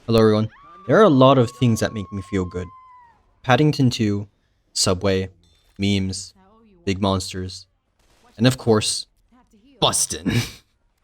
Hello everyone. There are a lot of things that make me feel good. Paddington 2, Subway, memes, big monsters, and of course, Bustin'.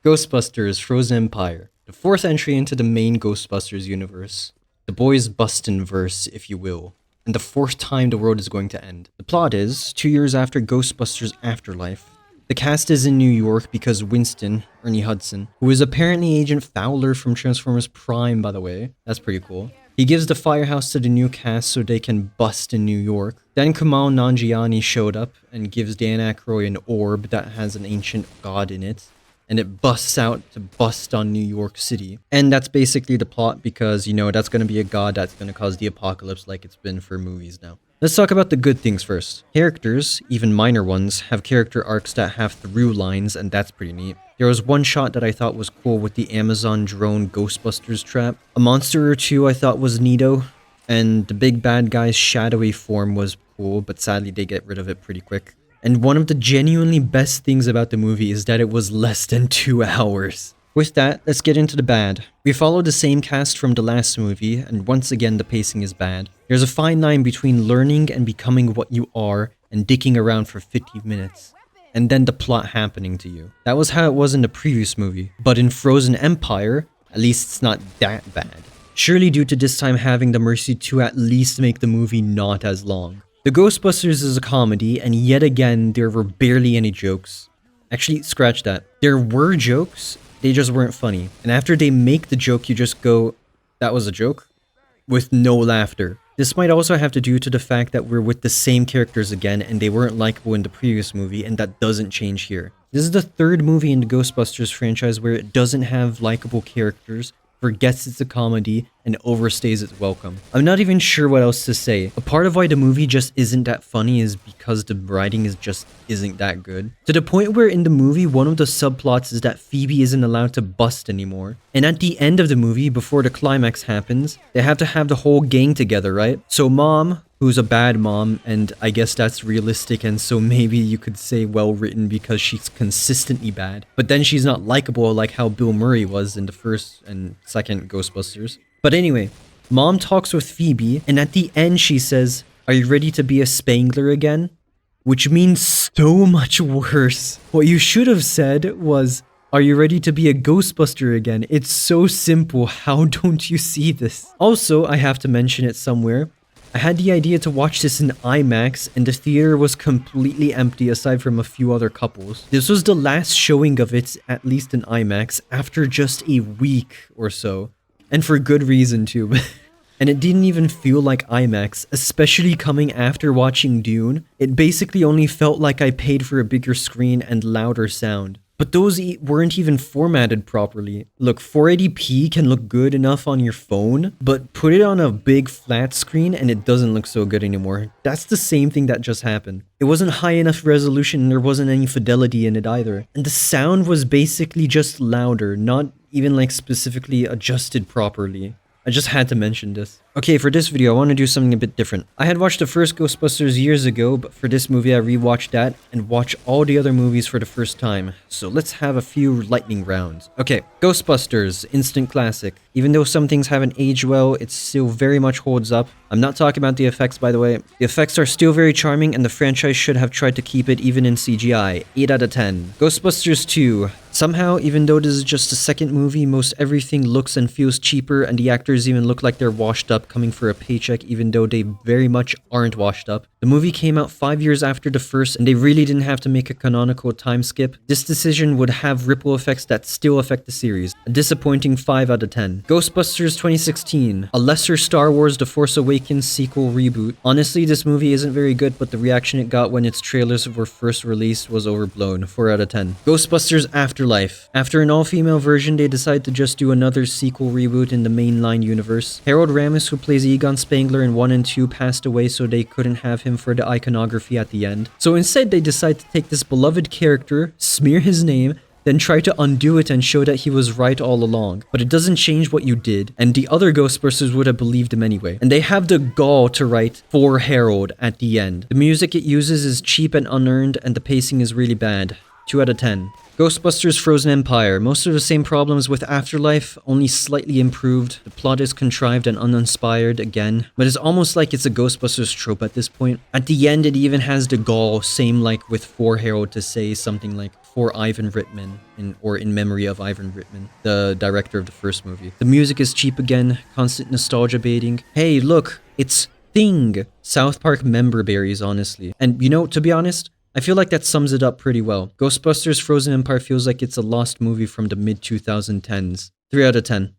Ghostbusters Frozen Empire, the fourth entry into the main Ghostbusters universe. The boys' Bustin' verse, if you will, and the fourth time the world is going to end. The plot is, 2 years after Ghostbusters Afterlife, the cast is in New York because Winston, Ernie Hudson, who is apparently Agent Fowler from Transformers Prime, by the way, that's pretty cool. He gives the firehouse to the new cast so they can bust in New York. Then Kumail Nanjiani showed up and gives Dan Aykroyd an orb that has an ancient god in it, and it busts out to bust on New York City. And that's basically the plot because, you know, that's going to be a god that's going to cause the apocalypse like it's been for movies now. Let's talk about the good things first. Characters, even minor ones, have character arcs that have through lines, and that's pretty neat. There was one shot that I thought was cool with the Amazon drone Ghostbusters trap. A monster or two I thought was neato, and the big bad guy's shadowy form was cool, but sadly they get rid of it pretty quick. And one of the genuinely best things about the movie is that it was less than 2 hours. With that, let's get into the bad. We follow the same cast from the last movie, and once again the pacing is bad. There's a fine line between learning and becoming what you are, and dicking around for 50 minutes. And then the plot happening to you. That was how it was in the previous movie. But in Frozen Empire, at least it's not that bad. Surely due to this time having the mercy to at least make the movie not as long. The Ghostbusters is a comedy, and yet again, there were barely any jokes. Actually, scratch that. There were jokes, they just weren't funny. And after they make the joke, you just go, that was a joke? With no laughter. This might also have to do to the fact that we're with the same characters again and they weren't likable in the previous movie, and that doesn't change here. This is the third movie in the Ghostbusters franchise where it doesn't have likable characters, forgets it's a comedy, and overstays its welcome. I'm not even sure what else to say. A part of why the movie just isn't that funny is because the writing isn't that good. To the point where in the movie, one of the subplots is that Phoebe isn't allowed to bust anymore. And at the end of the movie, before the climax happens, they have to have the whole gang together, right? So Mom, who's a bad mom, and I guess that's realistic, and so maybe you could say well written because she's consistently bad. But then she's not likable like how Bill Murray was in the first and second Ghostbusters. But anyway, Mom talks with Phoebe, and at the end she says, "Are you ready to be a Spangler again?" Which means so much worse. What you should have said was, "Are you ready to be a Ghostbuster again?" It's so simple, how don't you see this? Also, I have to mention it somewhere. I had the idea to watch this in IMAX, and the theater was completely empty aside from a few other couples. This was the last showing of it, at least in IMAX, after just a week or so. And for good reason too. And it didn't even feel like IMAX, especially coming after watching Dune. It basically only felt like I paid for a bigger screen and louder sound. But those weren't even formatted properly. Look, 480p can look good enough on your phone, but put it on a big flat screen and it doesn't look so good anymore. That's the same thing that just happened. It wasn't high enough resolution and there wasn't any fidelity in it either. And the sound was basically just louder, not even like specifically adjusted properly. I just had to mention this. Okay, for this video, I want to do something a bit different. I had watched the first Ghostbusters years ago, but for this movie, I rewatched that and watched all the other movies for the first time. So let's have a few lightning rounds. Okay, Ghostbusters, instant classic. Even though some things haven't aged well, it still very much holds up. I'm not talking about the effects, by the way. The effects are still very charming, and the franchise should have tried to keep it even in CGI. 8 out of 10. Ghostbusters 2. Somehow, even though this is just a second movie, most everything looks and feels cheaper, and the actors even look like they're washed up coming for a paycheck, even though they very much aren't washed up. The movie came out 5 years after the first, and they really didn't have to make a canonical time skip. This decision would have ripple effects that still affect the series. A disappointing 5 out of 10. Ghostbusters 2016. A lesser Star Wars The Force Awakens sequel reboot. Honestly, this movie isn't very good, but the reaction it got when its trailers were first released was overblown. 4 out of 10. Ghostbusters Afterlife. After an all-female version, they decided to just do another sequel reboot in the mainline universe. Harold Ramis, who plays Egon Spangler in 1 and 2, passed away, so they couldn't have him for the iconography at the end. So instead, they decided to take this beloved character, smear his name, then try to undo it and show that he was right all along. But it doesn't change what you did, and the other Ghostbusters would have believed him anyway. And they have the gall to write for Harold at the end. The music it uses is cheap and unearned, and the pacing is really bad. 2 out of 10. Ghostbusters Frozen Empire. Most of the same problems with Afterlife, only slightly improved. The plot is contrived and uninspired again, but it's almost like it's a Ghostbusters trope at this point. At the end, it even has the gall, same like with For Harold, to say something like for Ivan Reitman, or in memory of Ivan Reitman, the director of the first movie. The music is cheap again, constant nostalgia baiting. Hey, look, it's Thing. South Park member berries, honestly. And you know, to be honest, I feel like that sums it up pretty well. Ghostbusters Frozen Empire feels like it's a lost movie from the mid-2010s. 3 out of 10.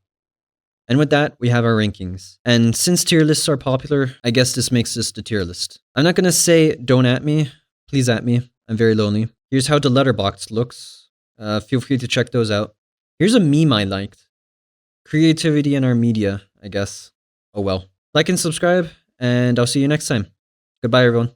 And with that, we have our rankings. And since tier lists are popular, I guess this makes this the tier list. I'm not gonna say don't at me. Please at me. I'm very lonely. Here's how the letterbox looks. Feel free to check those out. Here's a meme I liked. Creativity in our media, I guess. Oh well. Like and subscribe, and I'll see you next time. Goodbye, everyone.